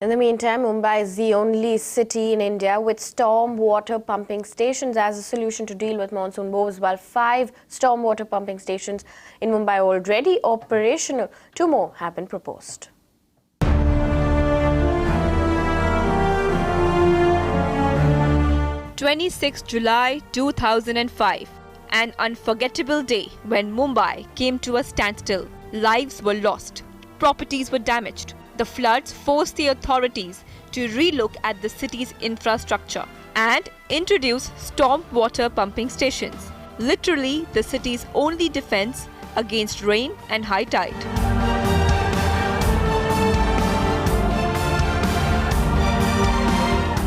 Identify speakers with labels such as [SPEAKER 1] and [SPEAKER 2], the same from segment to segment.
[SPEAKER 1] In the meantime, Mumbai is the only city in India with storm water pumping stations as a solution to deal with monsoon woes, while 5 storm water pumping stations in Mumbai are already operational. 2 more have been proposed.
[SPEAKER 2] July 2005, an unforgettable day when Mumbai came to a standstill. Lives were lost, properties were damaged. The floods forced the authorities to relook at the city's infrastructure and introduce storm water pumping stations, literally the city's only defense against rain and high tide.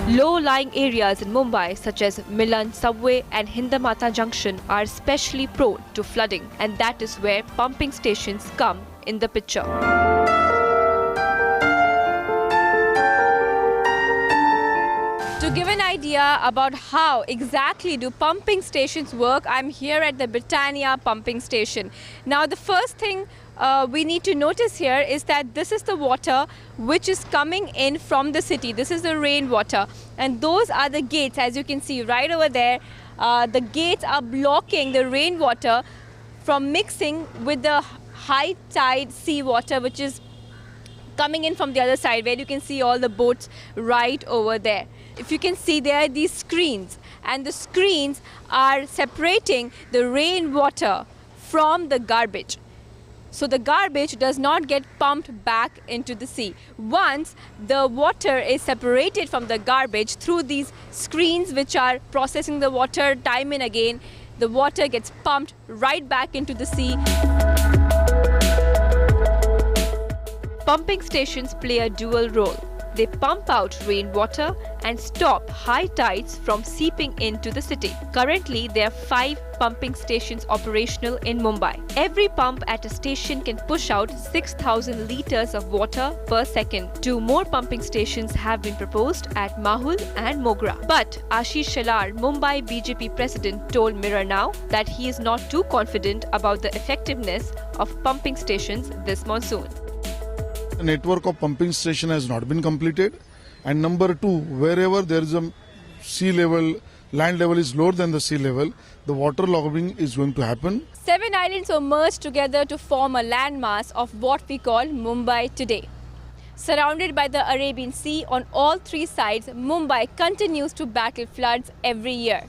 [SPEAKER 2] Low-lying areas in Mumbai such as Milan Subway and Hindamata Junction are especially prone to flooding, and that is where pumping stations come in the picture. To give an idea about how exactly do pumping stations work, I'm here at the Britannia pumping station. Now the first thing we need to notice here is that this is the water which is coming in from the city. This is the rainwater, and those are the gates. As you can see right over there, the gates are blocking the rainwater from mixing with the high tide seawater which is coming in from the other side, where you can see all the boats right over there. If you can see, there are these screens, and the screens are separating the rainwater from the garbage. So the garbage does not get pumped back into the sea. Once the water is separated from the garbage through these screens which are processing the water time and again, the water gets pumped right back into the sea. Pumping stations play a dual role. They pump out rainwater and stop high tides from seeping into the city. Currently, there are 5 pumping stations operational in Mumbai. Every pump at a station can push out 6,000 litres of water per second. 2 more pumping stations have been proposed at Mahul and Mogra. But Ashish Shelar, Mumbai BJP president, told Mirror Now that he is not too confident about the effectiveness of pumping stations this monsoon.
[SPEAKER 3] The network of pumping station has not been completed, and number 2, wherever there is a sea level, land level is lower than the sea level, the water logging is going to happen.
[SPEAKER 2] 7 islands were merged together to form a landmass of what we call Mumbai today. Surrounded by the Arabian Sea on all 3 sides, Mumbai continues to battle floods every year.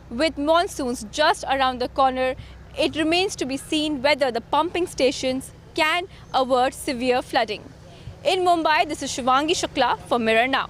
[SPEAKER 2] With monsoons just around the corner, it remains to be seen whether the pumping stations can avert severe flooding. In Mumbai, this is Shivangi Shukla for Mirror Now.